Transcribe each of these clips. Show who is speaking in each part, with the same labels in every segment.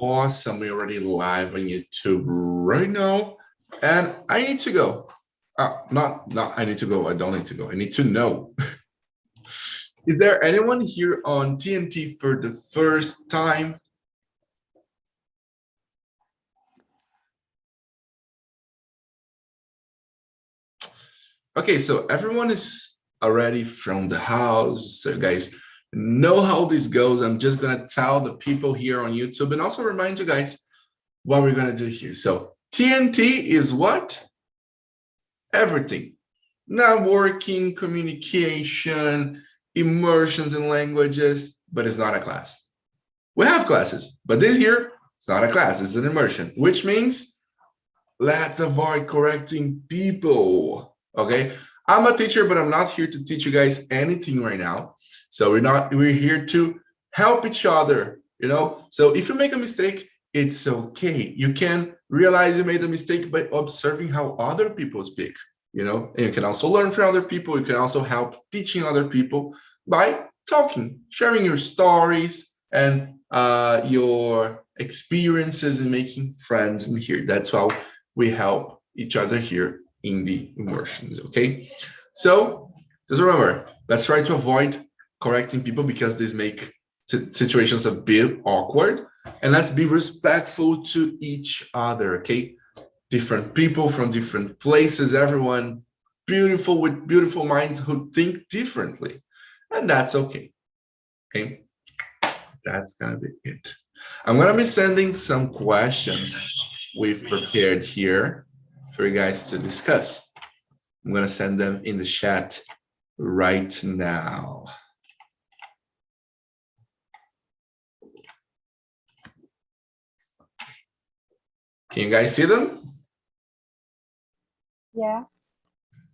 Speaker 1: Awesome, we're already live on YouTube right now. And I need to go. Not I need to go, I don't need to go. I need to know. Is there anyone here on TNT for the first time? Okay, so everyone is already from the house. So guys know how this goes. I'm just gonna tell the people here on YouTube and also remind you guys what we're gonna do here. So TNT is what? Everything. Networking, communication, immersions in languages, but it's not a class. We have classes, but this here, it's not a class, it's an immersion, which means let's avoid correcting people, okay? I'm a teacher, but I'm not here to teach you guys anything right now. So we're here to help each other, you know? So if you make a mistake, it's okay. You can realize you made a mistake by observing how other people speak, you know? And you can also learn from other people. You can also help teaching other people by talking, sharing your stories and your experiences in making friends in here. That's how we help each other here in the immersions, okay? So just remember, let's try to avoid correcting people because these make situations a bit awkward, and let's be respectful to each other, okay? Different people from different places, everyone beautiful with beautiful minds who think differently, and that's okay, okay? That's gonna be it. I'm gonna be sending some questions we've prepared here for you guys to discuss. I'm gonna send them in the chat right now. Can you guys see them?
Speaker 2: Yeah.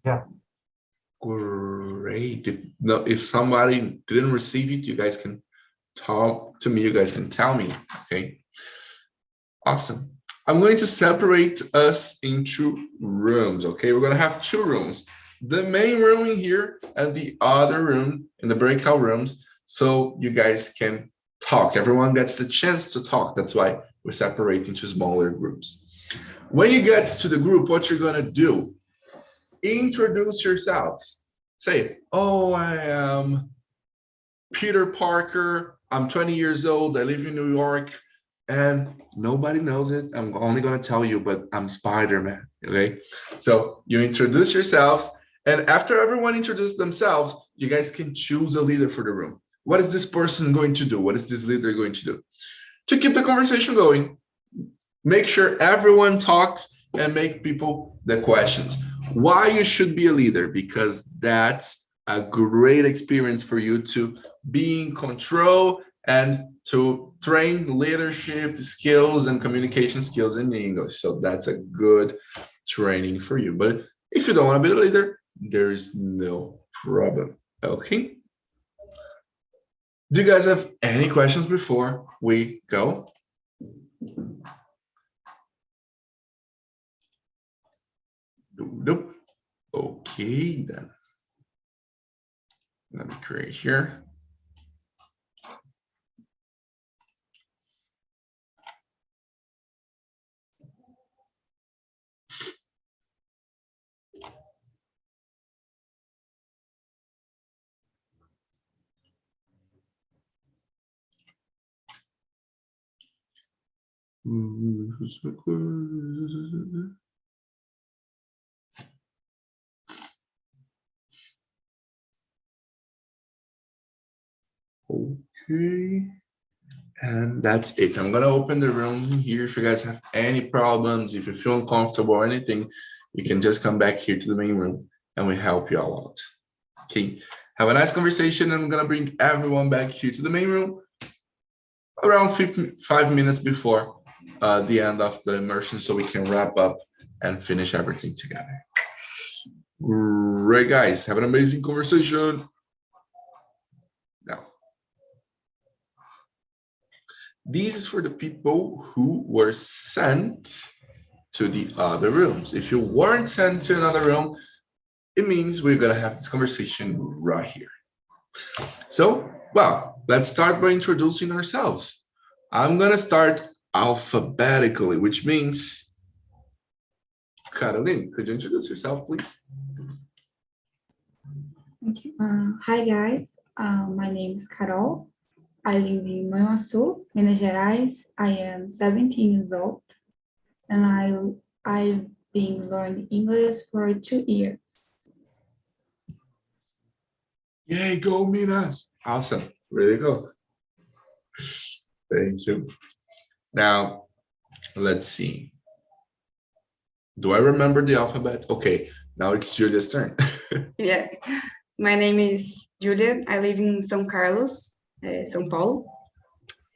Speaker 3: Yeah.
Speaker 1: Great. If somebody didn't receive it, you guys can talk to me. You guys can tell me, okay? Awesome. I'm going to separate us into rooms, okay? We're gonna have two rooms. The main room in here and the other room in the breakout rooms, so you guys can talk. Everyone gets the chance to talk. That's why we separate into smaller groups. When you get to the group, what you're gonna do, introduce yourselves. Say, oh, I am Peter Parker. I'm 20 years old. I live in New York. And nobody knows it. I'm only going to tell you, but I'm Spider-Man, okay? So you introduce yourselves, and after everyone introduces themselves, you guys can choose a leader for the room. What is this person going to do? What is this leader going to do? To keep the conversation going, make sure everyone talks and make people the questions. Why you should be a leader? Because that's a great experience for you to be in control and to train leadership skills and communication skills in English. So that's a good training for you. But if you don't want to be a leader, there is no problem, okay? Do you guys have any questions before we go? Nope. Okay, then. Let me create here. Okay, and that's it. I'm gonna open the room here. If you guys have any problems, if you feel uncomfortable or anything, you can just come back here to the main room and we help you all out. Okay, have a nice conversation. I'm gonna bring everyone back here to the main room around 5 minutes before the end of the immersion, so we can wrap up and finish everything together. Great, guys. Have an amazing conversation. Now, this is for the people who were sent to the other rooms. If you weren't sent to another room, it means we're gonna have this conversation right here. So, well, let's start by introducing ourselves. I'm gonna start alphabetically, which means, Caroline, could you introduce yourself, please?
Speaker 2: Thank you. Hi guys, my name is Carol. I live in Manhuaçu, Minas Gerais. I am 17 years old, and I've been learning English for 2 years.
Speaker 1: Yay, go Minas! Awesome, really cool. Thank you. Now, let's see. Do I remember the alphabet? Okay, now it's Julia's turn.
Speaker 3: Yeah, my name is Julia. I live in São Carlos, São Paulo,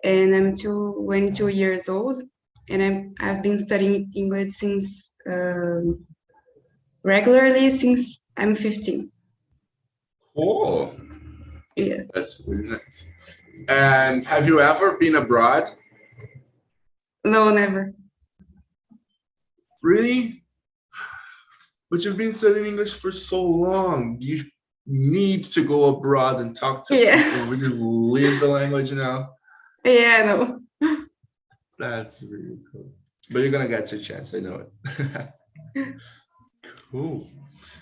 Speaker 3: and I'm 22 years old, and I've been studying English since regularly since I'm 15.
Speaker 1: Cool.
Speaker 3: Yeah.
Speaker 1: That's really nice. And have you ever been abroad?
Speaker 3: No, never.
Speaker 1: Really? But you've been studying English for so long. You need to go abroad and talk to people, really live the language now.
Speaker 3: Yeah, no.
Speaker 1: That's really cool. But you're gonna get your chance, I know it. Cool.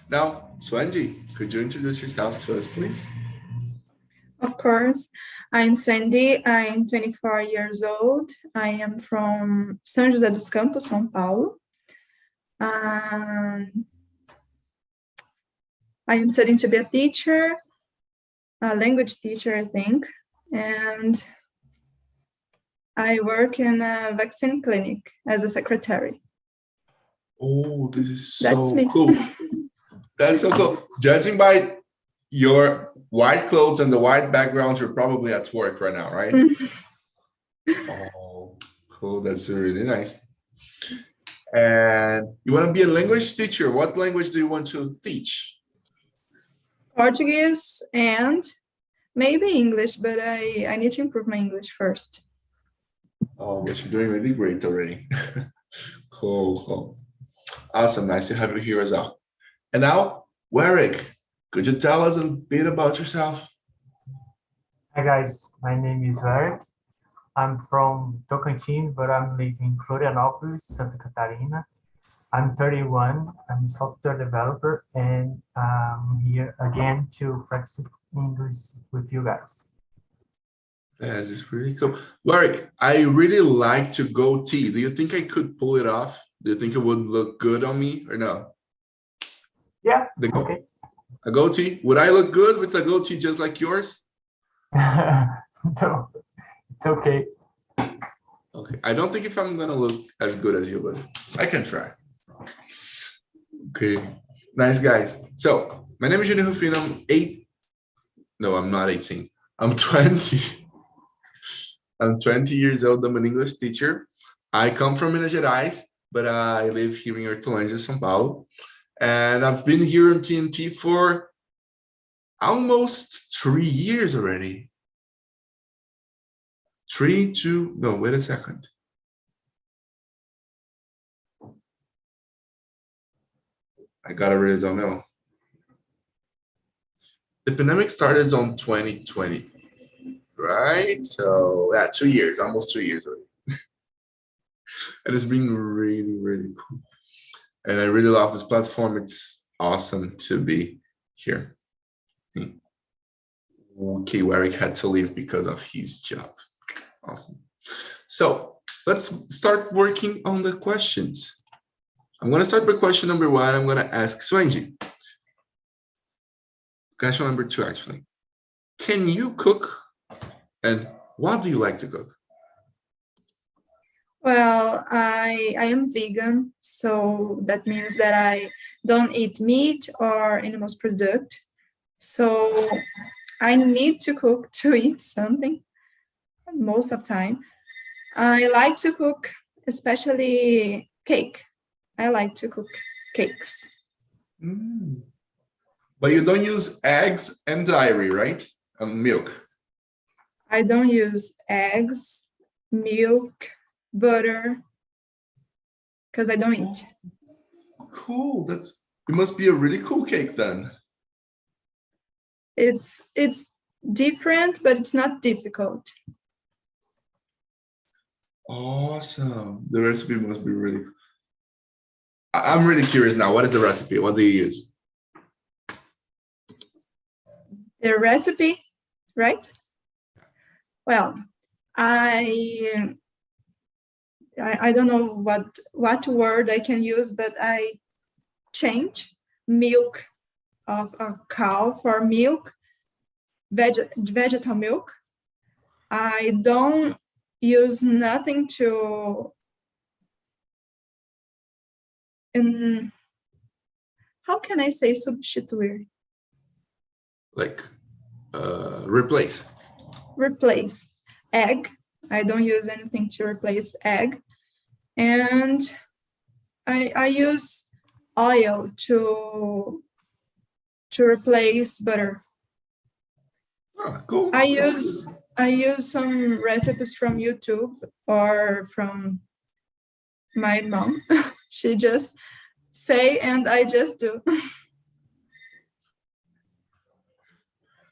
Speaker 1: Now, Swendy, could you introduce yourself to us, please?
Speaker 4: Of course. I'm Swendy. I'm 24 years old. I am from São José dos Campos, São Paulo. I am studying to be a teacher, a language teacher, I think. And I work in a vaccine clinic as a secretary.
Speaker 1: Oh, this is so
Speaker 4: That's
Speaker 1: cool. That's so cool. Judging by your white clothes and the white background, you're probably at work right now, right? Oh, cool. That's really nice. And you want to be a language teacher. What language do you want to teach?
Speaker 4: Portuguese and maybe English, but I need to improve my English first.
Speaker 1: Oh, but you're doing really great already. Cool, cool. Awesome. Nice to have you here as well. And now, Warwick, could you tell us a bit about yourself?
Speaker 5: Hi guys, my name is Eric. I'm from Tocantins, but I'm living in Florianópolis, Santa Catarina. I'm 31, I'm a software developer, and I'm here again to practice English with you guys.
Speaker 1: That is really cool. Warwick, I really like to goatee. Do you think I could pull it off? Do you think it would look good on me or no?
Speaker 5: Yeah, okay.
Speaker 1: A goatee? Would I look good with a goatee just like yours?
Speaker 5: No, it's okay.
Speaker 1: Okay, I don't think if I'm gonna look as good as you, but I can try. Okay, nice guys. So my name is Junior Rufino. I'm not 18. I'm 20. I'm 20 years old. I'm an English teacher. I come from Minas Gerais, but I live here in Hortolândia, São Paulo. And I've been here in TNT for almost 3 years already. Wait a second. I really don't know. The pandemic started on 2020, right? So yeah, 2 years, almost 2 years already. And it's been really, really cool. And I really love this platform. It's awesome to be here. Okay, Warwick had to leave because of his job. Awesome. So let's start working on the questions. I'm going to start with question number 1. I'm going to ask Swendy. Question number 2, actually. Can you cook? And what do you like to cook?
Speaker 4: Well, I am vegan, so that means that I don't eat meat or animal product. So I need to cook to eat something most of the time. I like to cook, especially cake. I like to cook cakes.
Speaker 1: But you don't use eggs and dairy, right? And milk.
Speaker 4: I don't use eggs, milk, butter, because I don't eat.
Speaker 1: Cool. It must be a really cool cake then.
Speaker 4: It's different, but it's not difficult.
Speaker 1: Awesome. The recipe must be really. I'm really curious now. What is the recipe? What do you use?
Speaker 4: The recipe, right? Well, I don't know what word I can use, but I change milk of a cow for milk, vegetal milk. I don't use nothing to, how can I say substituir?
Speaker 1: Like replace.
Speaker 4: Replace egg. I don't use anything to replace egg. And I use oil to replace butter.
Speaker 1: Oh, cool.
Speaker 4: I use some recipes from YouTube or from my mom. She just say and I just do.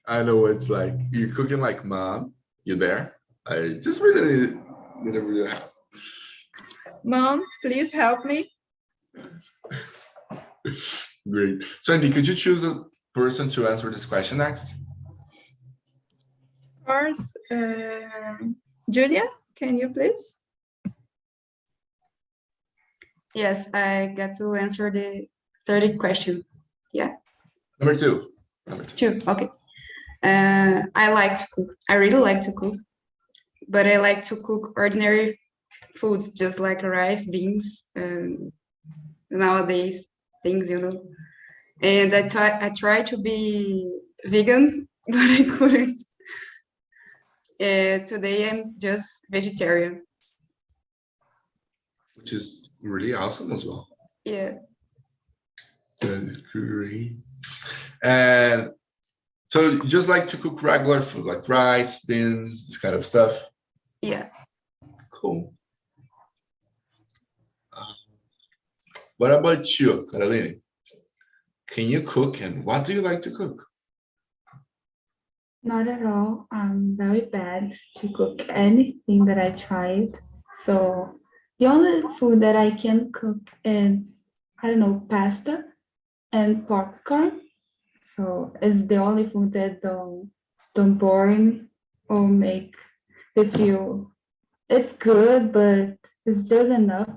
Speaker 1: I know what it's like. You're cooking like mom. You there? I just really didn't really help.
Speaker 4: Mom, please help me.
Speaker 1: Great. So, Andy, could you choose a person to answer this question next?
Speaker 4: Of course. Julia, can you please?
Speaker 3: Yes, I get to answer the third question. Yeah.
Speaker 1: Number two.
Speaker 3: Two. Okay. I like to cook. I really like to cook, but I like to cook ordinary foods, just like rice, beans, nowadays things, you know. And I try to be vegan, but I couldn't. Today I'm just vegetarian.
Speaker 1: Which is really awesome as well.
Speaker 3: Yeah.
Speaker 1: That is great. And so you just like to cook regular food, like rice, beans, this kind of stuff?
Speaker 3: Yeah.
Speaker 1: Cool. What about you, Carolina? Can you cook, and what do you like to cook?
Speaker 2: Not at all. I'm very bad to cook anything that I tried. So the only food that I can cook is, I don't know, pasta and popcorn. So it's the only food that don't bore me or make me feel it's good, but it's just enough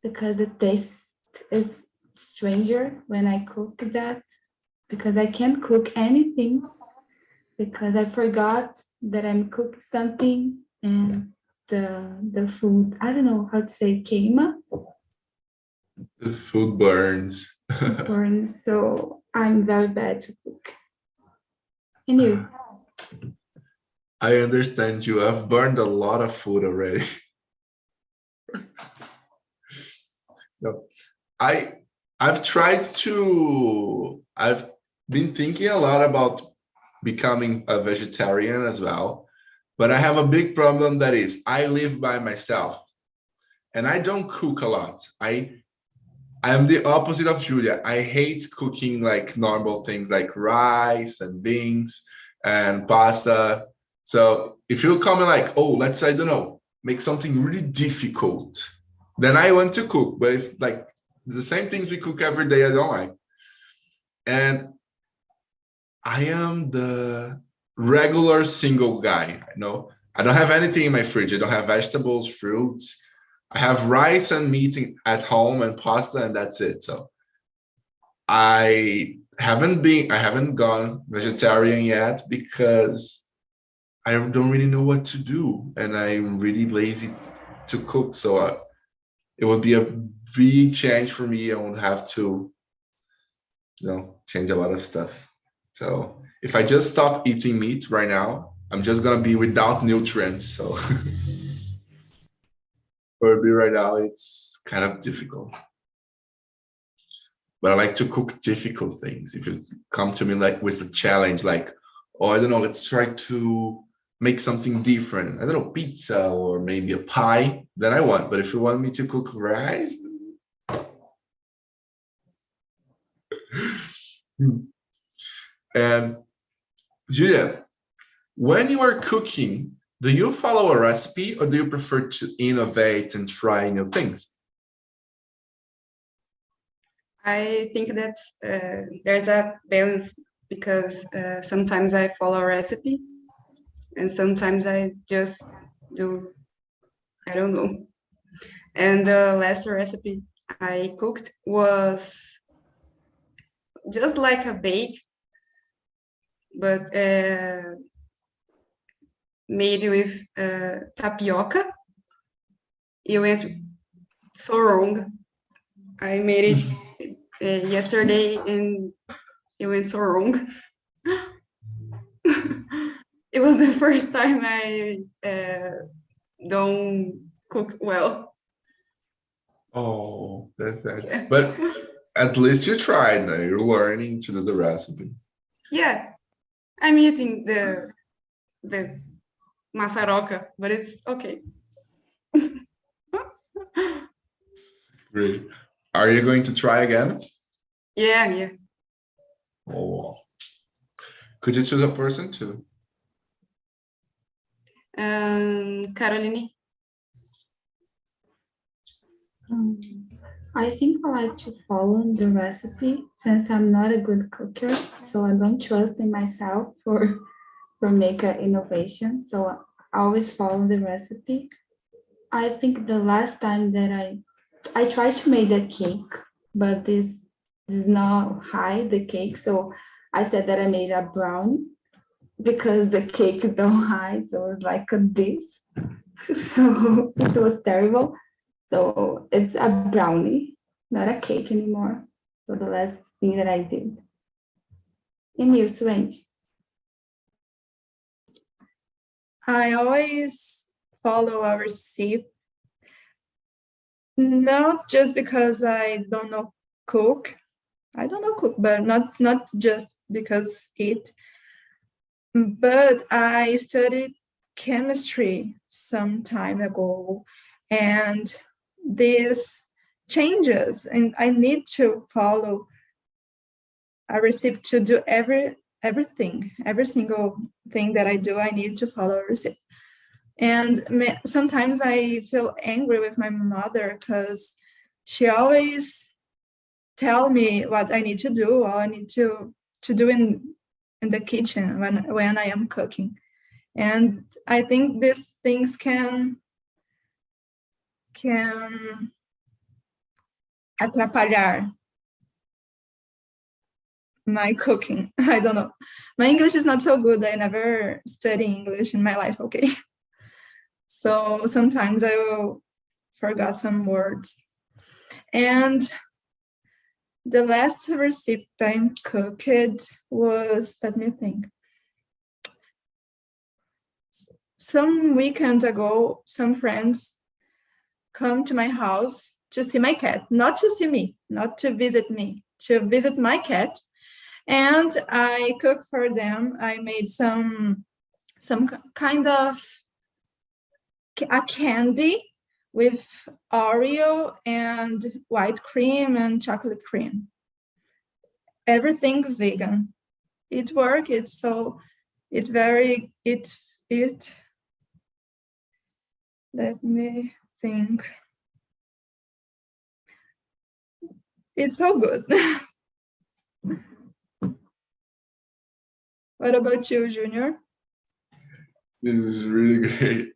Speaker 2: because the taste is stranger when I cook that, because I can't cook anything because I forgot that I'm cooking something and the food, I don't know how to say, queima.
Speaker 1: The food burns.
Speaker 2: Burns, so I'm very bad to cook. And you?
Speaker 1: I understand you. I've burned a lot of food already. No, I've been thinking a lot about becoming a vegetarian as well, but I have a big problem, that is I live by myself and I don't cook a lot. I am the opposite of Julia. I hate cooking like normal things like rice and beans and pasta. So if you call me like, oh, let's, I don't know, make something really difficult, then I want to cook. But if like the same things we cook every day, I don't like. And I am the regular single guy. You know, I don't have anything in my fridge. I don't have vegetables, fruits. I have rice and meat at home and pasta, and that's it. So I haven't gone vegetarian yet because I don't really know what to do, and I'm really lazy to cook. So it would be a big change for me. I would have to, change a lot of stuff. So if I just stop eating meat right now, I'm just gonna be without nutrients. So for me right now, it's kind of difficult. But I like to cook difficult things. If you come to me like with a challenge, like, oh, I don't know, let's try to make something different. I don't know, pizza or maybe a pie, then I want. But if you want me to cook rice, and Julia, when you are cooking, do you follow a recipe or do you prefer to innovate and try new things?
Speaker 3: I think that's there's a balance because sometimes I follow a recipe and sometimes I just do, I don't know. And the last recipe I cooked was just like a bake, but made with tapioca. It went so wrong. I made it yesterday and it went so wrong. It was the first time I don't cook well.
Speaker 1: Oh, that's sad.
Speaker 3: Yeah.
Speaker 1: But at least you tried. Now you're learning to do the recipe.
Speaker 3: Yeah, I'm eating the maçaroca, but it's okay.
Speaker 1: Great. Are you going to try again?
Speaker 3: Yeah.
Speaker 1: Oh, could you choose a person too?
Speaker 3: Caroline.
Speaker 2: I think I like to follow the recipe since I'm not a good cooker, so I don't trust in myself for make an innovation. So I always follow the recipe. I think the last time that I tried to make a cake, but this is not high, the cake. So I said that I made a brownie because the cake is don't high, so it's like a this. So it was terrible. So it's a brownie, not a cake anymore. So the last thing that I did. In you, Range.
Speaker 4: I always follow a recipe, not just because I don't know cook. I don't know cook, but not just because it. But I studied chemistry some time ago, and this changes, and I need to follow a recipe to do everything, every single thing that I do. I need to follow a recipe. And sometimes I feel angry with my mother because she always tell me what I need to do, or I need to do in the kitchen when I am cooking. And I think these things can atrapalhar my cooking. I don't know. My English is not so good. I never study English in my life, okay? So sometimes I will forget some words. And the last recipe I cooked was, let me think. Some weekend ago, some friends come to my house to see my cat, not to see me, not to visit me, to visit my cat. And I cooked for them. I made some kind of a candy with Oreo and white cream and chocolate cream. Everything vegan. It worked. Let me think. It's so good. What about you, Junior?
Speaker 1: This is really great.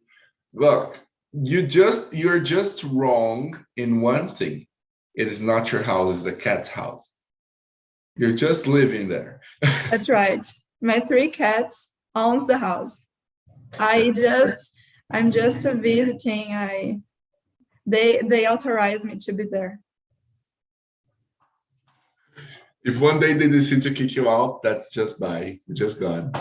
Speaker 1: Look, you're just wrong in one thing. It is not your house, it's the cat's house. You're just living there.
Speaker 4: That's right. My 3 cats owns the house. I'm just visiting. They authorize me to be there.
Speaker 1: If one day they decide to kick you out, that's just bye. You're just gone.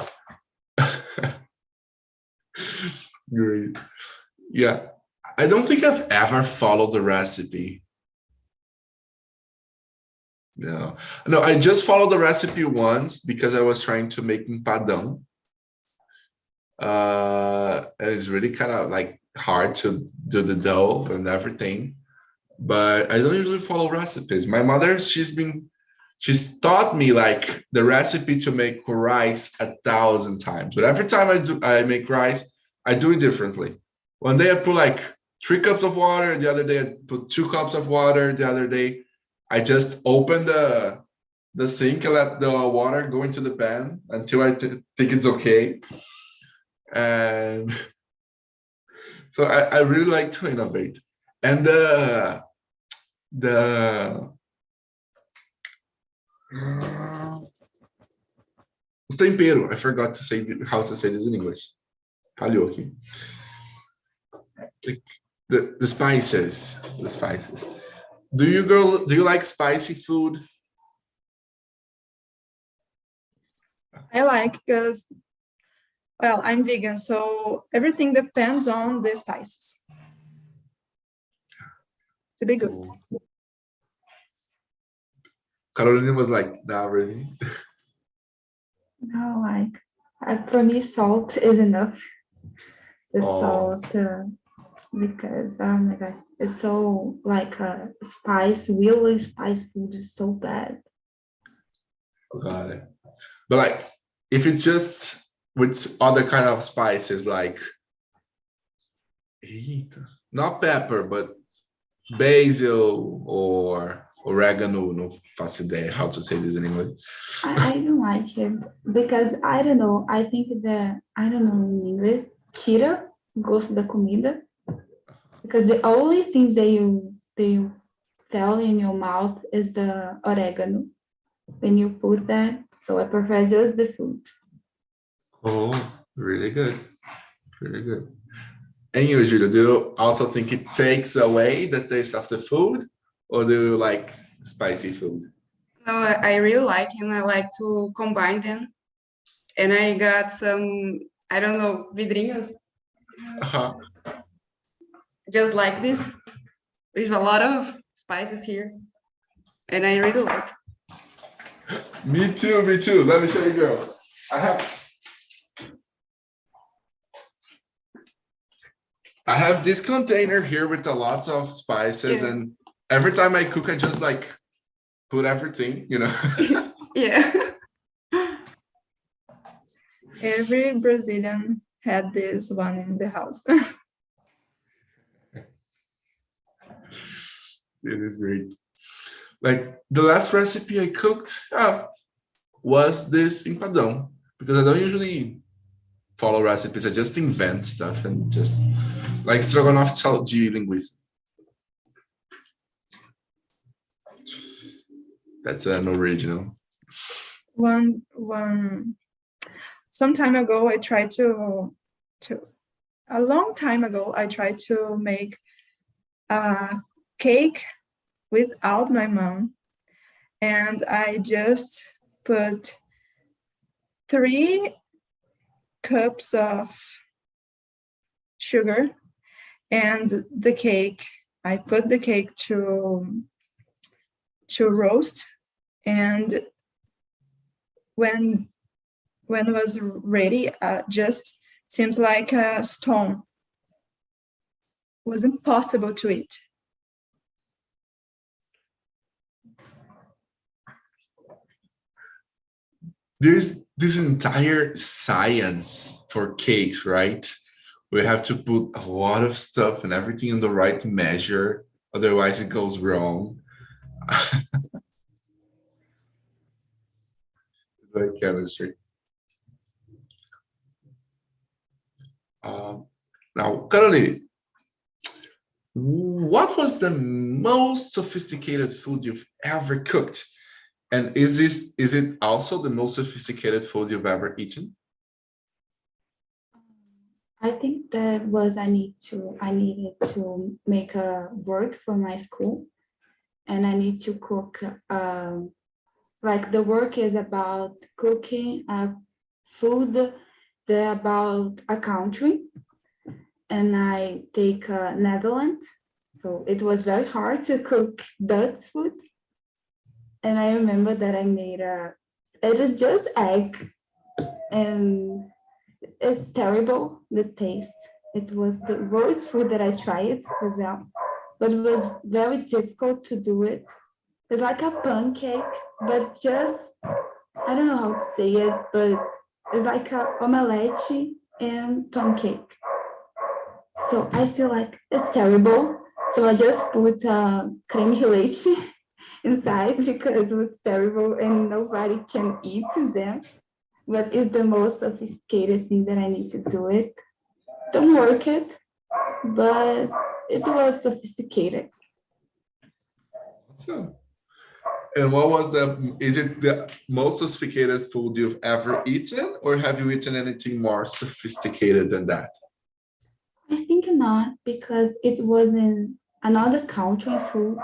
Speaker 1: Great. Yeah. I don't think I've ever followed the recipe. No, I just followed the recipe once because I was trying to make empadão. And it's really kind of like hard to do the dough and everything, but I don't usually follow recipes. My mother, she's taught me like the recipe to make rice 1,000 times, but every time I make rice, I do it differently. One day I put like 3 cups of water. The other day I put 2 cups of water. The other day I just open the sink and let the water go into the pan until I think it's okay. And so I really like to innovate. And os tempero, I forgot to say how to say this in English. Falhou aqui. The spices, the spices. Do you like spicy food?
Speaker 4: I like because, well, I'm vegan, so everything depends on the spices to be good.
Speaker 1: Carolina was like, nah, really.
Speaker 2: No, like for me, salt is enough. The
Speaker 1: Oh.
Speaker 2: salt, because oh my gosh, it's so like spice. Really, spice food is so bad.
Speaker 1: Got it. But like, if it's just with other kind of spices, like not pepper, but basil or oregano, no faço ideia how to say this in English.
Speaker 2: I don't like it because I don't know. I think I don't know in English, tira gosto da comida. Because the only thing they feel in your mouth is the oregano when you put that. So I prefer just the food.
Speaker 1: Oh, really good. Really good. And you, Julia, do you also think it takes away the taste of the food, or do you like spicy food?
Speaker 3: No, I really like, and I like to combine them. And I got some, I don't know, vidrinhos,
Speaker 1: Uh-huh.
Speaker 3: just like this, with a lot of spices here. And I really like.
Speaker 1: Me too, me too. Let me show you, girls. I have this container here with a lots of spices,
Speaker 3: Yeah.
Speaker 1: and every time I cook, I just like put everything, you know.
Speaker 3: Yeah.
Speaker 4: Every Brazilian had this one in the house.
Speaker 1: It is great. Like the last recipe I cooked was this empadão, because I don't usually follow recipes. I just invent stuff and just like stroganoff de linguiça. That's an original.
Speaker 4: Some time ago, I tried a long time ago, I tried to make a cake without my mom. And I just put 3 cups of sugar and the cake. I put the cake to roast, and when it was ready, just seems like a stone. It was impossible to eat.
Speaker 1: There's this entire science for cakes, right? We have to put a lot of stuff and everything in the right measure, otherwise it goes wrong. It's like chemistry. Now, Caroline, what was the most sophisticated food you've ever cooked? And is it also the most sophisticated food you've ever eaten?
Speaker 2: I think that was I needed to make a work for my school, and I need to cook. Like the work is about cooking food about a country, and I take Netherlands. So it was very hard to cook Dutch food. And I remember that I made it is just egg, and it's terrible, the taste. It was the worst food that I tried, but it was very difficult to do it. It's like a pancake, but just, I don't know how to say it, but it's like a omelette and pancake. So I feel like it's terrible. So I just put creme de leche inside because it was terrible and nobody can eat them. But it's the most sophisticated thing that I need to do it. Don't work it, but it was sophisticated.
Speaker 1: Awesome. And what was is it the most sophisticated food you've ever eaten, or have you eaten anything more sophisticated than that?
Speaker 2: I think not, because it was in another country food,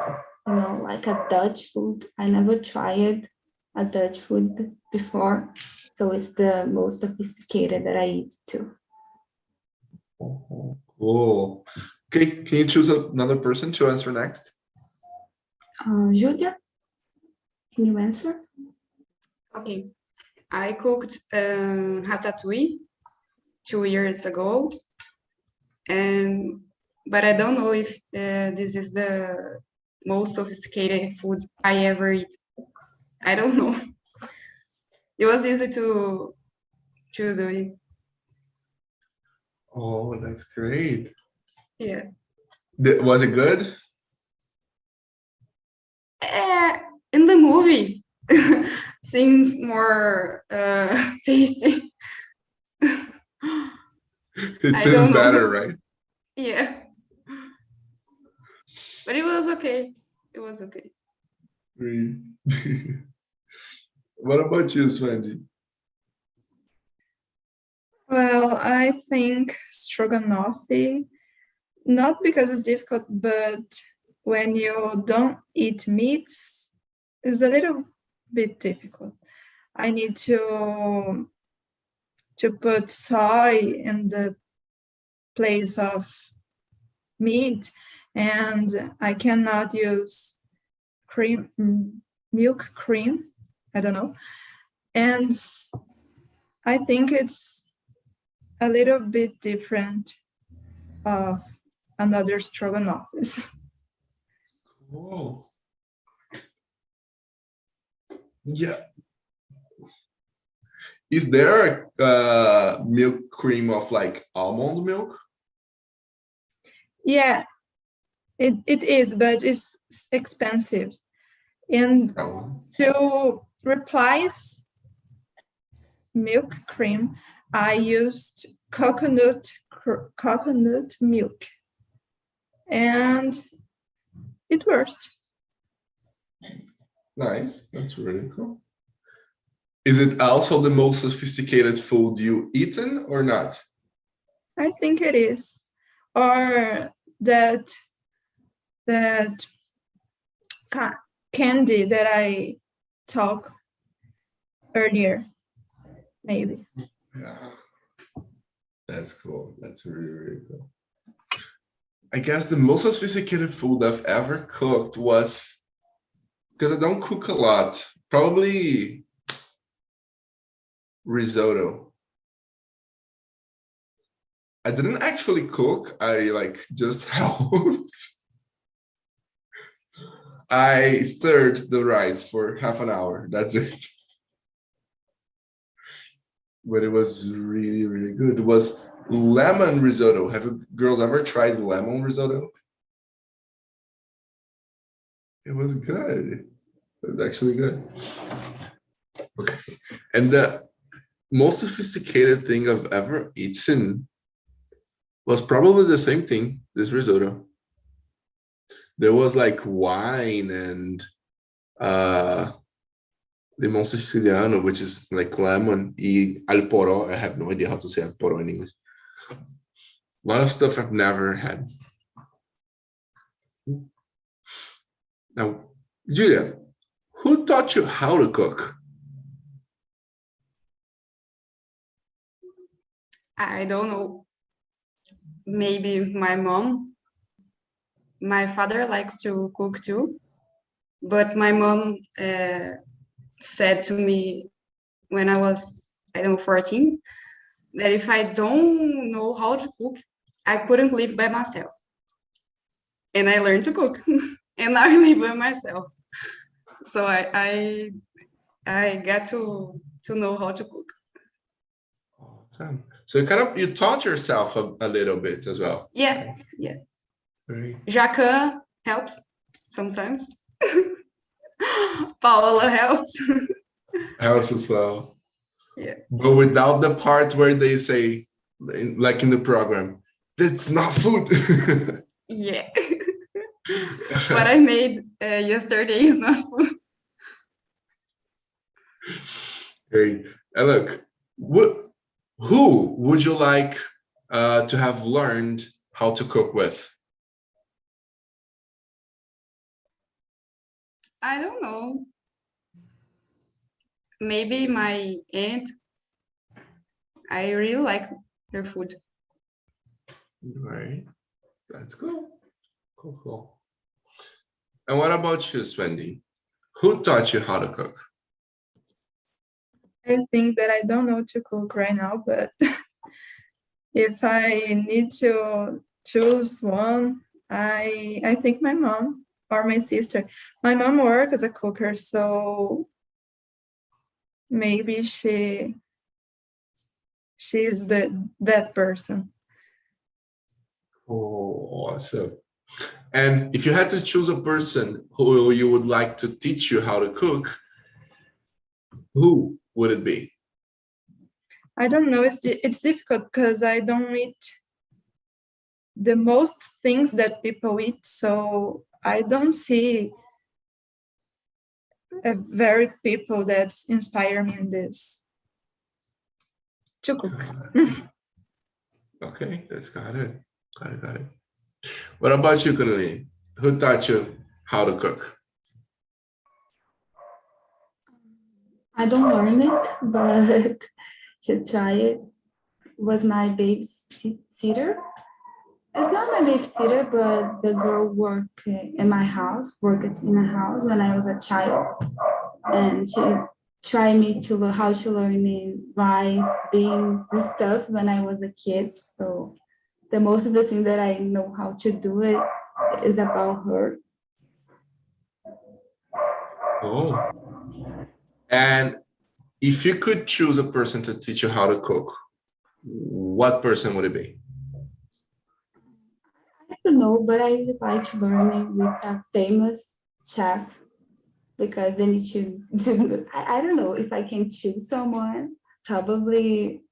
Speaker 2: like a Dutch food. I never tried a Dutch food before, so it's the most sophisticated that I eat too.
Speaker 1: Cool. Okay, can you choose another person to answer next?
Speaker 2: Julia, can you answer?
Speaker 3: Okay. I cooked ratatouille 2 years ago, but I don't know if this is the most sophisticated food I ever eat. I don't know. It was easy to choose it.
Speaker 1: Oh, that's great.
Speaker 3: Yeah.
Speaker 1: Was it good?
Speaker 3: In the movie, seems more tasty.
Speaker 1: It
Speaker 3: I
Speaker 1: seems
Speaker 3: don't know.
Speaker 1: better, right?
Speaker 3: Yeah. But it was okay. It was okay.
Speaker 1: Great. What about you, Swendy?
Speaker 4: Well, I think stroganoff, not because it's difficult, but when you don't eat meats, it's a little bit difficult. I need to put soy in the place of meat, and I cannot use milk cream. I don't know. And I think it's a little bit different of another stroganoff.
Speaker 1: Cool. Yeah. Is there a milk cream of like almond milk?
Speaker 4: Yeah, it is, but it's expensive. And
Speaker 1: No.
Speaker 4: to replace milk cream, I used coconut milk, and it worked.
Speaker 1: Nice. That's really cool. Is it also the most sophisticated food you eaten or not?
Speaker 4: I think it is, or that candy that I talked earlier, maybe.
Speaker 1: Yeah. That's cool. That's really, really cool. I guess the most sophisticated food I've ever cooked was, because I don't cook a lot, probably risotto. I didn't actually cook. I just helped. I stirred the rice for half an hour. That's it. But it was really, really good. It was lemon risotto. Have you girls ever tried lemon risotto? It was good. It was actually good. Okay. And the most sophisticated thing I've ever eaten was probably the same thing, this risotto. There was like wine and limão siciliano, which is like lemon, y al poró. I have no idea how to say al poró in English. A lot of stuff I've never had. Now, Julia, who taught you how to cook?
Speaker 3: I don't know. Maybe my mom. My father likes to cook too, but my mom said to me when I was, 14, that if I don't know how to cook, I couldn't live by myself. And I learned to cook, and now I live by myself. So I got to know how to cook.
Speaker 1: Awesome. So you taught yourself a little bit as well.
Speaker 3: Yeah, yeah.
Speaker 1: Right.
Speaker 3: Jacan helps sometimes. Paola helps.
Speaker 1: Helps as well.
Speaker 3: Yeah.
Speaker 1: But without the part where they say, like in the program, that's not food.
Speaker 3: Yeah. What I made yesterday is not food.
Speaker 1: Great. And look, who would you like to have learned how to cook with?
Speaker 3: I don't know. Maybe my aunt. I really like her food.
Speaker 1: Right. That's cool. Cool. And what about you, Swendy? Who taught you how to cook?
Speaker 4: I think that I don't know to cook right now, but if I need to choose one, I think my mom or my sister. My mom works as a cooker, so maybe she's that person.
Speaker 1: Oh, awesome. And if you had to choose a person who you would like to teach you how to cook, who would it be?
Speaker 4: I don't know. It's difficult because I don't eat the most things that people eat, so I don't see a very people that inspire me in this to cook.
Speaker 1: Okay, that's got it. Got it. What about you, Caroline? Who taught you how to cook?
Speaker 2: I don't learn it, but to try it was my babysitter. It's not my babysitter, but the girl worked in my house, worked in a house when I was a child. And she tried me to learn how to learn in rice, beans, this stuff when I was a kid. So the most of the thing that I know how to do it is about her.
Speaker 1: Oh. And if you could choose a person to teach you how to cook, what person would it be?
Speaker 2: I don't know, but I would like to learn it with a famous chef because then you choose. I don't know if I can choose someone, probably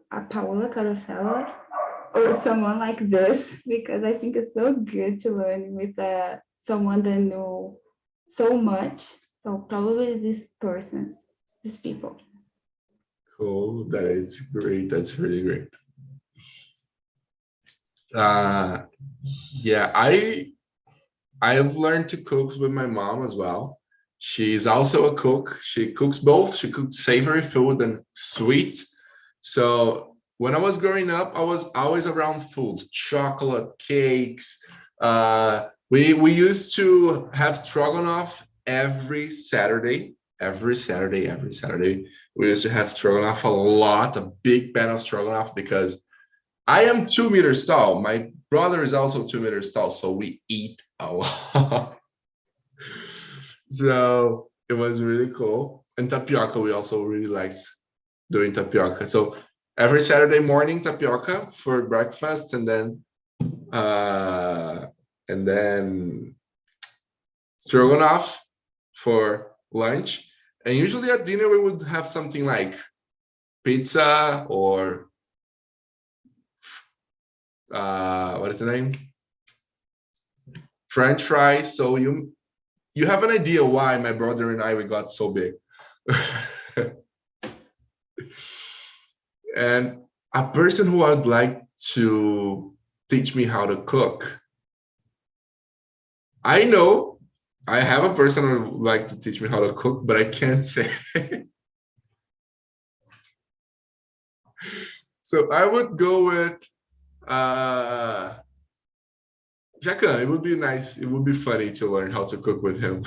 Speaker 2: a Paola Carosella or someone like this, because I think it's so good to learn with someone that know so much. So probably these persons, these people.
Speaker 1: Cool, that is great. That's really great. Yeah, I've learned to cook with my mom as well. She's also a cook. She cooks both. She cooks savory food and sweet. So when I was growing up, I was always around food, chocolate, cakes. We used to have stroganoff every Saturday. Every Saturday. We used to have stroganoff a lot, a big pan of stroganoff because I am 2 meters tall. My brother is also 2 meters tall, so we eat a lot. So it was really cool. And tapioca, we also really liked doing tapioca. So every Saturday morning, tapioca for breakfast, and then stroganoff for lunch. And usually at dinner, we would have something like pizza or what is the name? French fries. So you have an idea why my brother and we got so big. And a person who I'd like to teach me how to cook. I know I have a person who would like to teach me how to cook, but I can't say. So I would go with Jacan. It would be nice. It would be funny to learn how to cook with him.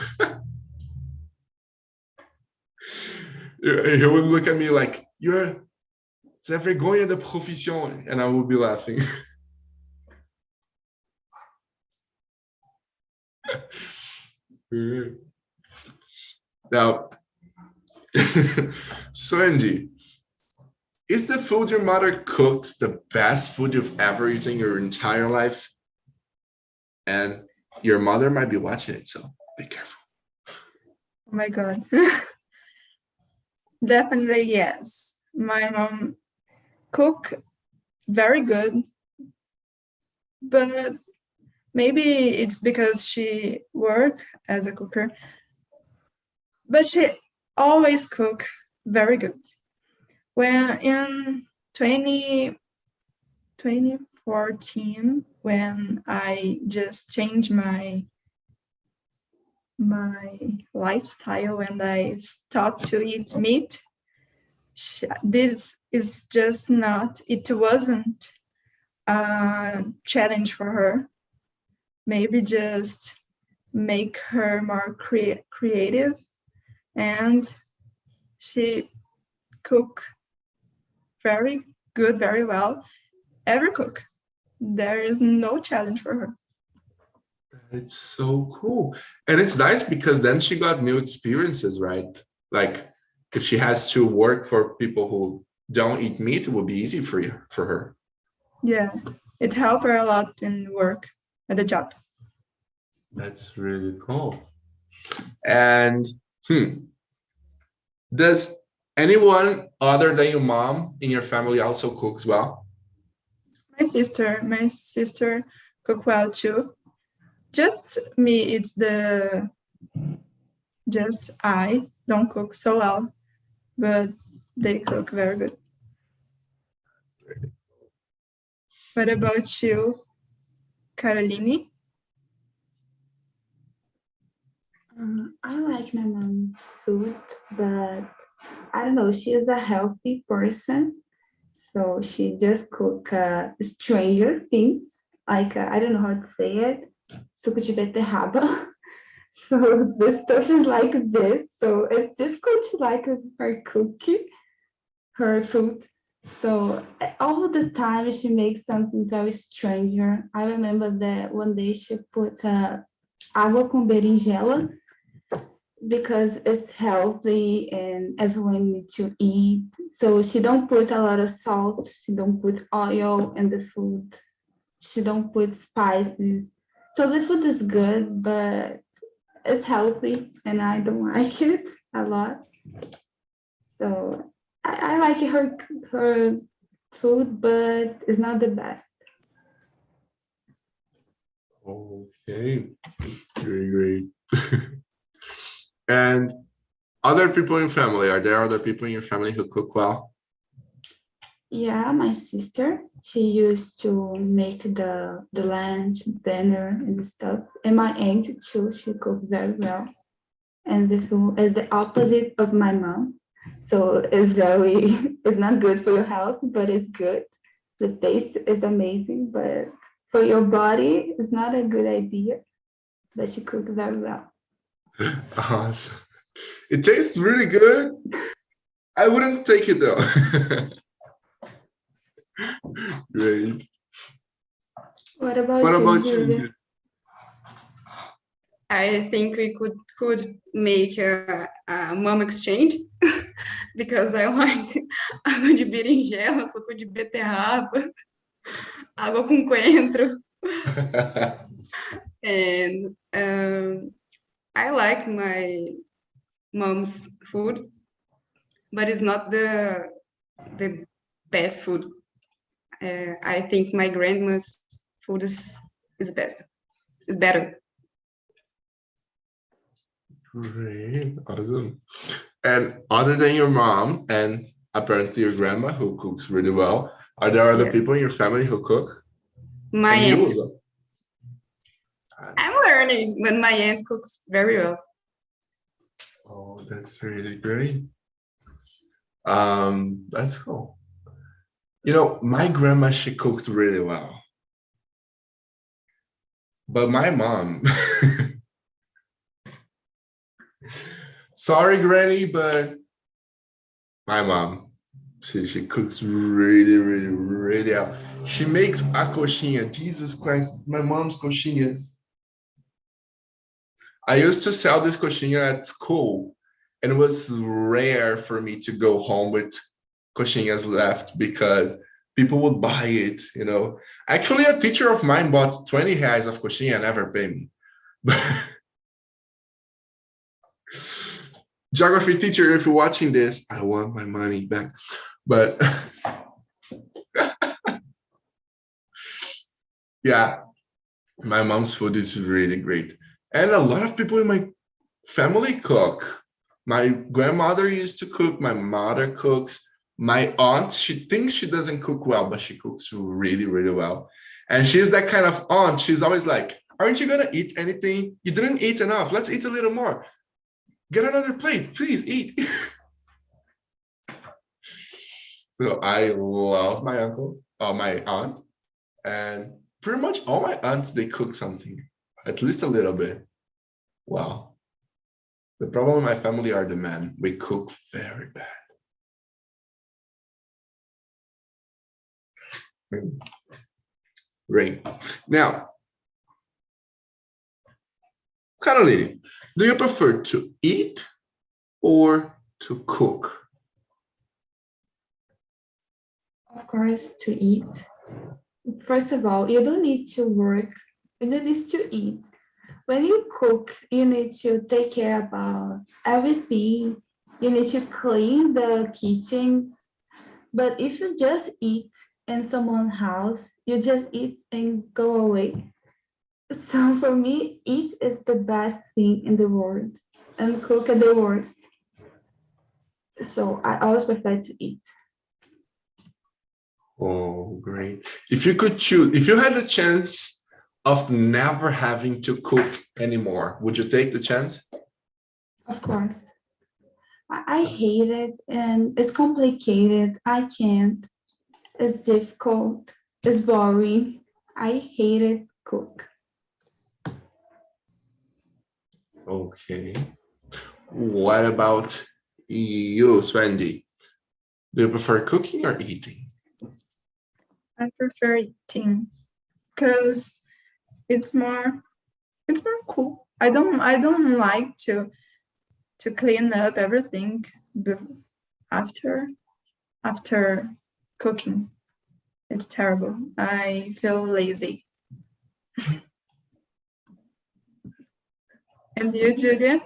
Speaker 1: He would look at me like, c'est vergonha de profession, and I would be laughing. Now, Sandy, is the food your mother cooks the best food you've ever eaten in your entire life? And your mother might be watching it, so be careful.
Speaker 4: Oh my God. Definitely yes. My mom cook very good, but maybe it's because she work as a cooker, but she always cook very good. When in 2014, when I just changed my lifestyle and I stopped to eat meat, this is just not, it wasn't a challenge for her. Maybe just make her more creative, and she cook very good, very well. Every cook. There is no challenge for her.
Speaker 1: It's so cool. And it's nice because then she got new experiences, right? Like if she has to work for people who don't eat meat, it would be easy for her.
Speaker 4: Yeah, it helped her a lot in work at the job.
Speaker 1: That's really cool. And does anyone other than your mom in your family also cooks well?
Speaker 4: My sister cook well too. Just me, just I don't cook so well, but they cook very good. What about you, Caroline?
Speaker 2: I like my mom's food, but I don't know, she is a healthy person. So she just cook stranger things, like, I don't know how to say it, suco de beterraba. So the stuff is like this. So it's difficult to like her cookie, her food. So all the time she makes something very stranger. I remember that one day she put água com berinjela because it's healthy and everyone needs to eat. So she don't put a lot of salt. She don't put oil in the food. She don't put spices. So the food is good, but it's healthy and I don't like it a lot. So I like her food, but it's not the best.
Speaker 1: Okay, very great. And other people in family, are there other people in your family who cook well?
Speaker 2: Yeah, my sister, she used to make the lunch, dinner and stuff. And my aunt too, she cooked very well. And the food is the opposite of my mom. So it's it's not good for your health, but it's good. The taste is amazing, but for your body, it's not a good idea. But she cooked very well.
Speaker 1: Awesome. It tastes really good. I wouldn't take it though. Great.
Speaker 2: What about
Speaker 1: What
Speaker 2: you,
Speaker 1: about
Speaker 2: Julia?
Speaker 1: you?
Speaker 3: I think we could make a mom exchange because I like água de berinjela, suco de beterraba, água com coentro, and I like my mom's food, but it's not the best food. I think my grandma's food is best. Is better.
Speaker 1: Great, awesome. And other than your mom and apparently your grandma who cooks really well, are there other
Speaker 3: Yeah.
Speaker 1: people in your family who cook?
Speaker 3: My
Speaker 1: And you
Speaker 3: aunt.
Speaker 1: as well?
Speaker 3: I'm learning, but my aunt cooks very well.
Speaker 1: Oh, that's really great. That's cool. You know, my grandma, she cooked really well. But my mom, sorry, Granny, but my mom, she cooks really, really, really well. She makes a coxinha. Jesus Christ, my mom's coxinha. I used to sell this coxinha at school, and it was rare for me to go home with coxinhas left because people would buy it, you know. Actually, a teacher of mine bought 20 reais of coxinha and never paid me. Geography teacher, if you're watching this, I want my money back. But yeah, my mom's food is really great. And a lot of people in my family cook. My grandmother used to cook, my mother cooks. My aunt, she thinks she doesn't cook well, but she cooks really, really well. And she's that kind of aunt. She's always like, aren't you gonna eat anything? You didn't eat enough. Let's eat a little more. Get another plate, please eat. So I love my uncle, or my aunt, and pretty much all my aunts, they cook something, at least a little bit. Wow. The problem in my family are the men. We cook very bad. Great. Now, Carolina, do you prefer to eat or to cook?
Speaker 2: Of course, to eat. First of all, you don't need to work, you don't need to eat. When you cook, you need to take care about everything. You need to clean the kitchen. But if you just eat in someone's house, you just eat and go away. So for me, eat is the best thing in the world, and cook is the worst. So I always prefer to eat.
Speaker 1: Oh, great. If you could choose, if you had the chance of never having to cook anymore, would you take the chance?
Speaker 2: Of course. I hate it and it's complicated. I can't. It's difficult. It's boring. I hate it. Cook.
Speaker 1: Okay. What about you, Swendy? Do you prefer cooking or eating?
Speaker 4: I prefer eating because it's more cool. I don't like to clean up everything after cooking. It's terrible. I feel lazy. And you, Julia?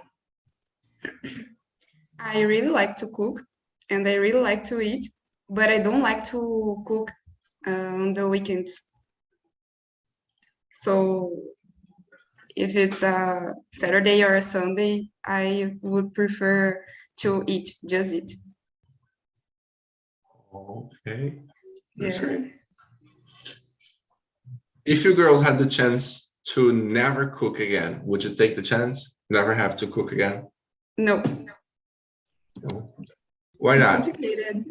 Speaker 3: I really like to cook and I really like to eat, but I don't like to cook on the weekends. So if it's a Saturday or a Sunday, I would prefer to eat, just eat.
Speaker 1: Okay, that's
Speaker 3: Yeah.
Speaker 1: great. If you girls had the chance to never cook again, would you take the chance? Never have to cook again?
Speaker 3: No,
Speaker 1: No. Why
Speaker 4: It's
Speaker 1: not?
Speaker 4: complicated.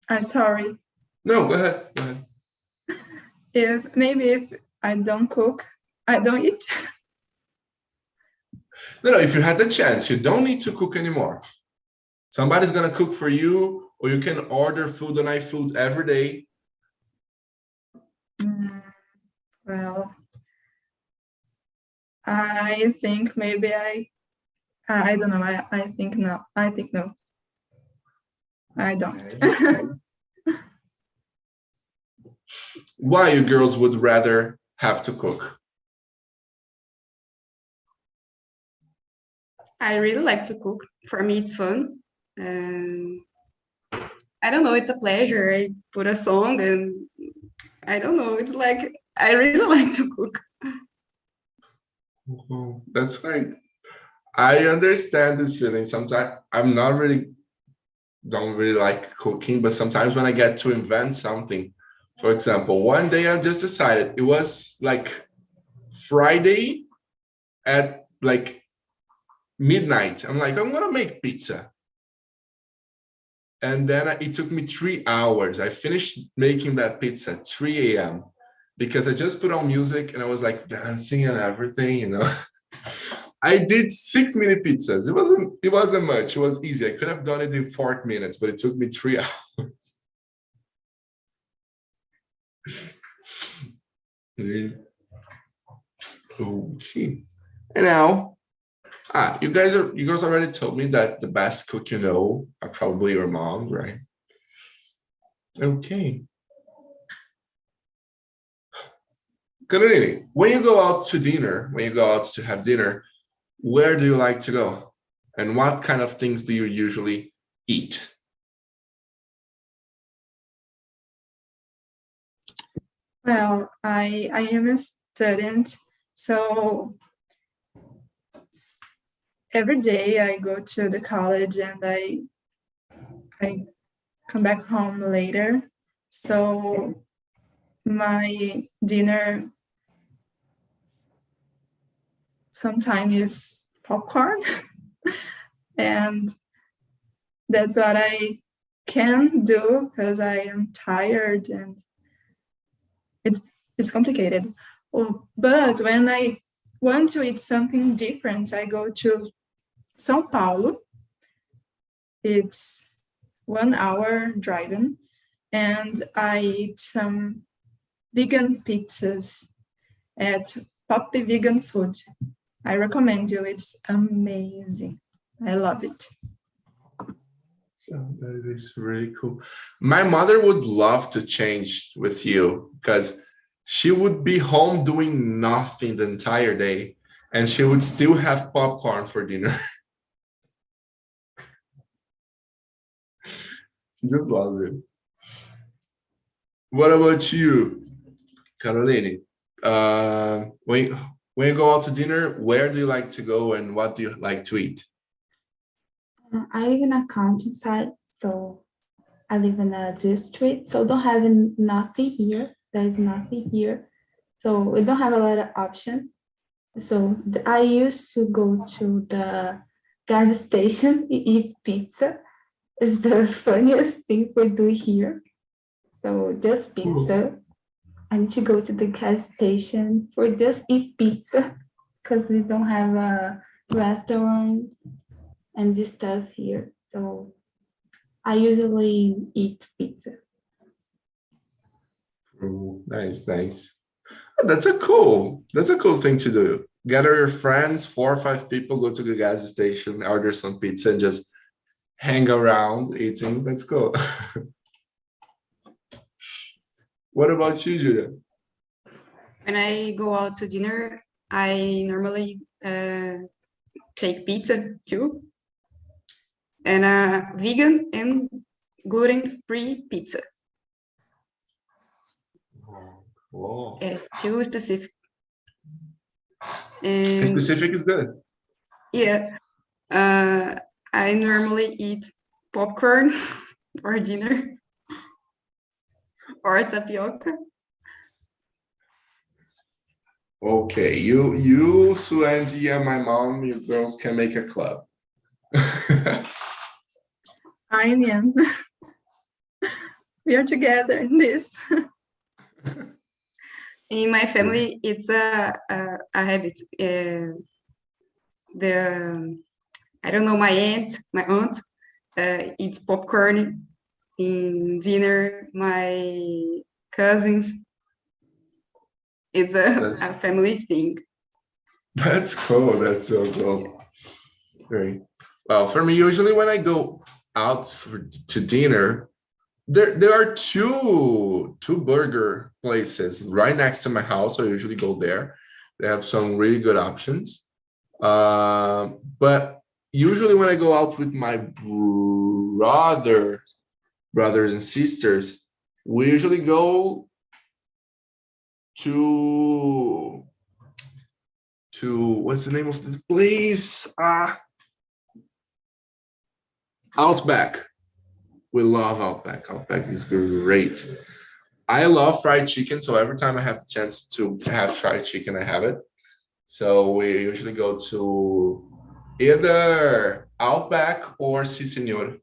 Speaker 4: I'm sorry.
Speaker 1: No, go ahead. Go ahead.
Speaker 4: If I don't cook, I don't eat.
Speaker 1: No, if you had the chance, you don't need to cook anymore. Somebody's gonna cook for you, or you can order food on iFood every day.
Speaker 4: Well, I think maybe I don't know. I think no. I think no. I don't.
Speaker 1: Okay. Why you girls would rather have to cook?
Speaker 3: I really like to cook. For me, it's fun. And I don't know, it's a pleasure. I put a song and I don't know, it's like I really like to cook.
Speaker 1: Mhm. That's great. I understand this feeling. Sometimes I'm not really, don't really like cooking, but sometimes when I get to invent something, for example, one day I just decided, it was like Friday at like midnight. I'm like, I'm gonna make pizza. And then it took me 3 hours. I finished making that pizza at 3 a.m. because I just put on music and I was like dancing and everything, you know. I did 6 mini pizzas. It wasn't much. It was easy. I could have done it in 4 minutes, but it took me 3 hours. Okay. And now, you guys already told me that the best cook you know are probably your mom, right? Okay. Caroline, when you go out to dinner, when you go out to have dinner, where do you like to go? And what kind of things do you usually eat?
Speaker 4: Well, I am a student, so every day I go to the college and I come back home later. So my dinner sometimes is popcorn, and that's what I can do because I am tired and it's complicated. But when I want to eat something different, I go to São Paulo. It's 1 hour driving, and I eat some vegan pizzas at Poppy Vegan Food. I recommend you. It's amazing. I love it.
Speaker 1: So that is really cool. My mother would love to change with you because she would be home doing nothing the entire day and she would still have popcorn for dinner. She just loves it. What about you, Caroline? When you go out to dinner, where do you like to go and what do you like to eat?
Speaker 2: I live in a countryside, so I live in a district, so don't have nothing here. There is nothing here. So we don't have a lot of options. So I used to go to the gas station and eat pizza. It's the funniest thing we do here. So just pizza. I need to go to the gas station for just eat pizza because we don't have a restaurant and this stuff here. So I usually eat pizza.
Speaker 1: Nice, nice. That's a cool thing to do. Gather your friends, 4 or 5 people, go to the gas station, order some pizza, and just hang around eating. That's cool. What about you, Julia?
Speaker 3: When I go out to dinner, I normally take pizza too, and vegan and gluten-free pizza.
Speaker 1: Cool.
Speaker 3: Too specific.
Speaker 1: Specific is good.
Speaker 3: Yeah, I normally eat popcorn for dinner or tapioca.
Speaker 1: Okay, you, Sue, Angie, and my mom, you girls can make a club.
Speaker 4: I'm in. We are together in this.
Speaker 3: In my family, it's a habit. I don't know, my aunt eats popcorn in dinner. My cousins, it's a family thing.
Speaker 1: That's cool. That's so cool. Great. Well, for me, usually when I go out to dinner, there are two burger places right next to my house. So I usually go there. They have some really good options. But usually when I go out with my brothers and sisters, we usually go to what's the name of the place? Outback. We love Outback. Outback is great. I love fried chicken, so every time I have the chance to have fried chicken, I have it. So we usually go to either Outback or Si Senor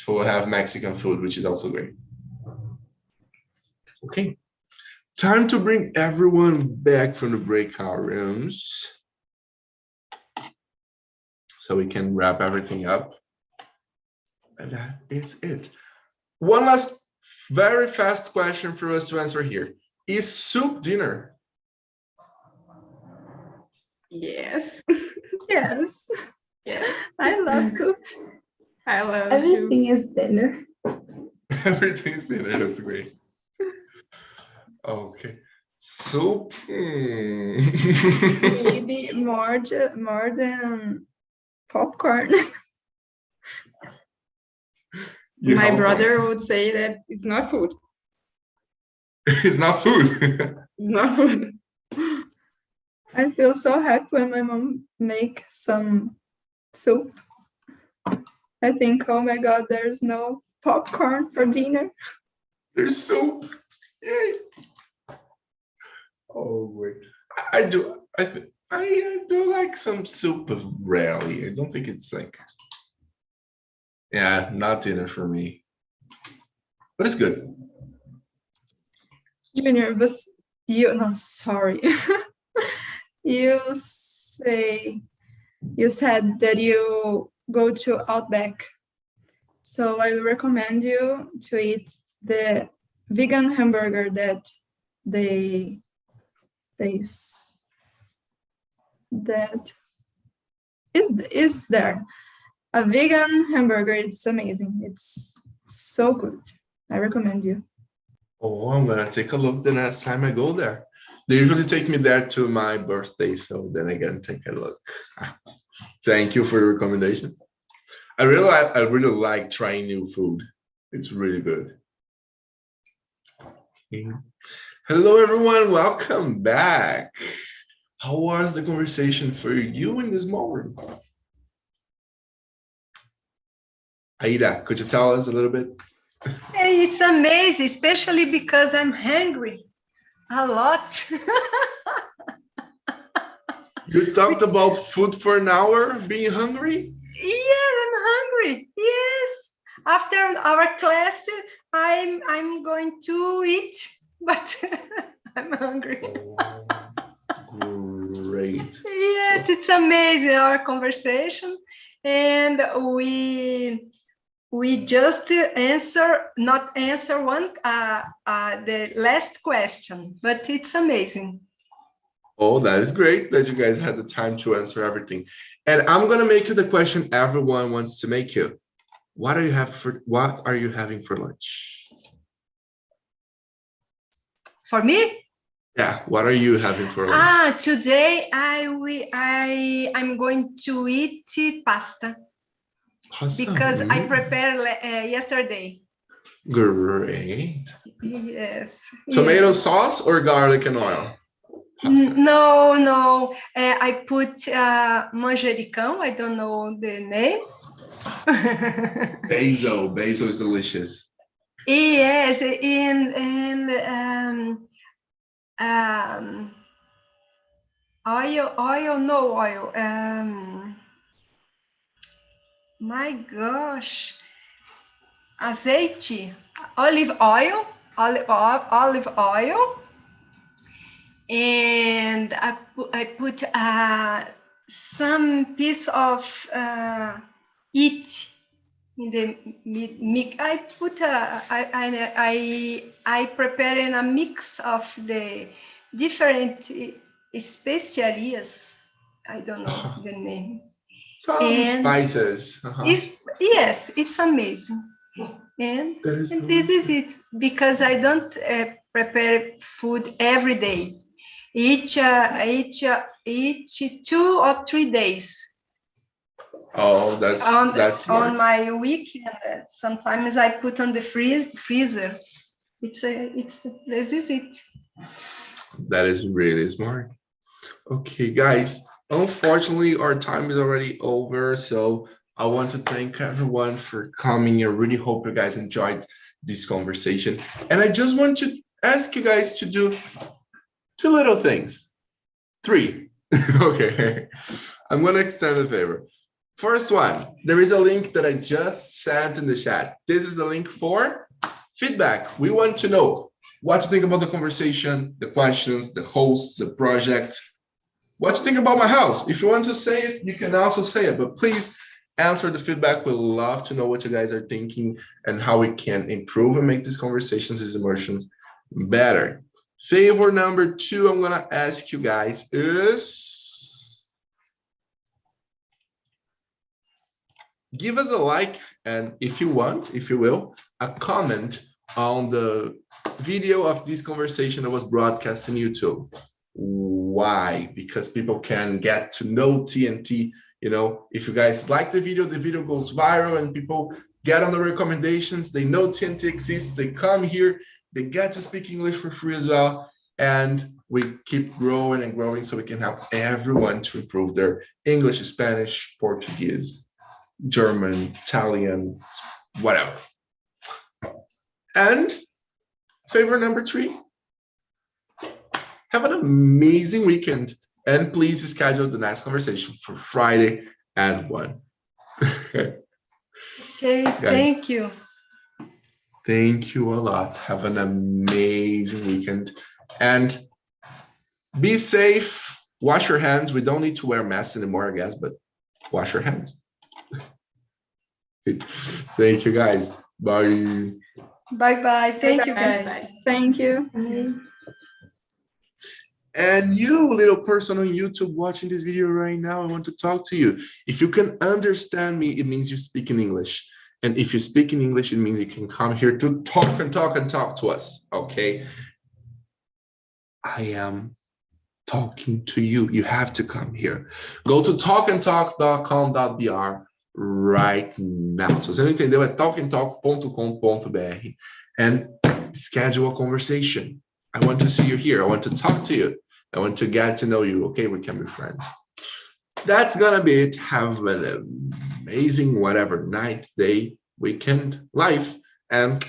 Speaker 1: to have Mexican food, which is also great. Okay. Time to bring everyone back from the breakout rooms so we can wrap everything up. And that is it. One last very fast question for us to answer here. Is soup dinner?
Speaker 3: Yes.
Speaker 4: Yes.
Speaker 3: Yes.
Speaker 4: I love soup.
Speaker 3: I love
Speaker 2: Everything is dinner.
Speaker 1: Everything's dinner. That's great. Okay. Soup.
Speaker 4: Maybe more than popcorn.
Speaker 3: My brother would say that it's not food.
Speaker 1: It's not food.
Speaker 3: It's not food.
Speaker 4: I feel so happy when my mom make some soup. I think, oh my God, there's no popcorn for dinner.
Speaker 1: There's soup. Yay. Oh wait. I do. I do like some soup, but rarely. I don't think it's like. Yeah, not dinner for me. But it's good.
Speaker 4: Junior, but sorry. You said that you go to Outback. So I recommend you to eat the vegan hamburger that that is there. A vegan hamburger, it's amazing. It's so good. I recommend you.
Speaker 1: Oh, I'm gonna take a look the next time I go there. They usually take me there to my birthday, so then again, take a look. Thank you for the recommendation. I really like trying new food. It's really good. Okay. Hello, everyone. Welcome back. How was the conversation for you in this moment? Aida, could you tell us a little bit?
Speaker 6: Hey, it's amazing, especially because I'm hungry a lot.
Speaker 1: You talked about food for an hour, being hungry?
Speaker 6: Yes, I'm hungry. Yes. After our class, I'm going to eat, but I'm hungry.
Speaker 1: Oh, great.
Speaker 6: Yes, it's amazing, our conversation. And we just not answer one the last question, but it's amazing.
Speaker 1: Oh, that is great that you guys had the time to answer everything. And I'm gonna make you the question everyone wants to make you. What are you having for lunch?
Speaker 6: For me?
Speaker 1: Yeah, what are you having for lunch?
Speaker 6: Today I'm going to eat pasta.
Speaker 1: Awesome.
Speaker 6: Because I prepared yesterday.
Speaker 1: Great.
Speaker 6: Yes.
Speaker 1: Tomato sauce or garlic and oil? Pasta.
Speaker 6: No. I put manjericão. I don't know the name.
Speaker 1: Basil is delicious.
Speaker 6: Yes, oil. My gosh, azeite, olive oil, and I put some piece of it in the mix. I prepare in a mix of the different especiarias. I don't know the name.
Speaker 1: Some spices.
Speaker 6: Yes, it's amazing. And this is it, because I don't prepare food every day. Each 2 or 3 days.
Speaker 1: Oh, that's smart.
Speaker 6: On my weekend. Sometimes I put on the freezer. This is it.
Speaker 1: That is really smart. Okay, guys. Unfortunately, our time is already over, so I want to thank everyone for coming. I really hope you guys enjoyed this conversation. And I just want to ask you guys to do 2 little things. 3. Okay. I'm going to extend a favor. First one, there is a link that I just sent in the chat. This is the link for feedback. We want to know what you think about the conversation, the questions, the hosts, the project. What you think about my house? If you want to say it, you can also say it, but please answer the feedback. We'd love to know what you guys are thinking and how we can improve and make these conversations, these immersions better. Favor number 2, I'm gonna ask you guys is give us a like, and if you want, if you will, a comment on the video of this conversation that was broadcast on YouTube. Why? Because people can get to know TNT. You know, if you guys like the video goes viral and people get on the recommendations, they know TNT exists, they come here, they get to speak English for free as well. And we keep growing and growing so we can help everyone to improve their English, Spanish, Portuguese, German, Italian, whatever. And favor number 3, have an amazing weekend, and please schedule the next conversation for Friday at 1.
Speaker 6: Okay, thank you.
Speaker 1: Thank you a lot. Have an amazing weekend, and be safe. Wash your hands. We don't need to wear masks anymore, I guess, but wash your hands. Thank you, guys. Bye.
Speaker 6: Bye-bye. Thank you,
Speaker 4: Bye-bye.
Speaker 6: guys.
Speaker 4: Thank you.
Speaker 1: And you, little person on YouTube watching this video right now, I want to talk to you. If you can understand me, it means you speak in English. And if you speak in English, it means you can come here to talk and talk to us, okay? I am talking to you. You have to come here. Go to talkandtalk.com.br right now. Se você não entendeu, é talkandtalk.com.br and schedule a conversation. I want to see you here. I want to talk to you. I want to get to know you. Okay, we can be friends. That's gonna be it. Have an amazing whatever night, day, weekend, life, and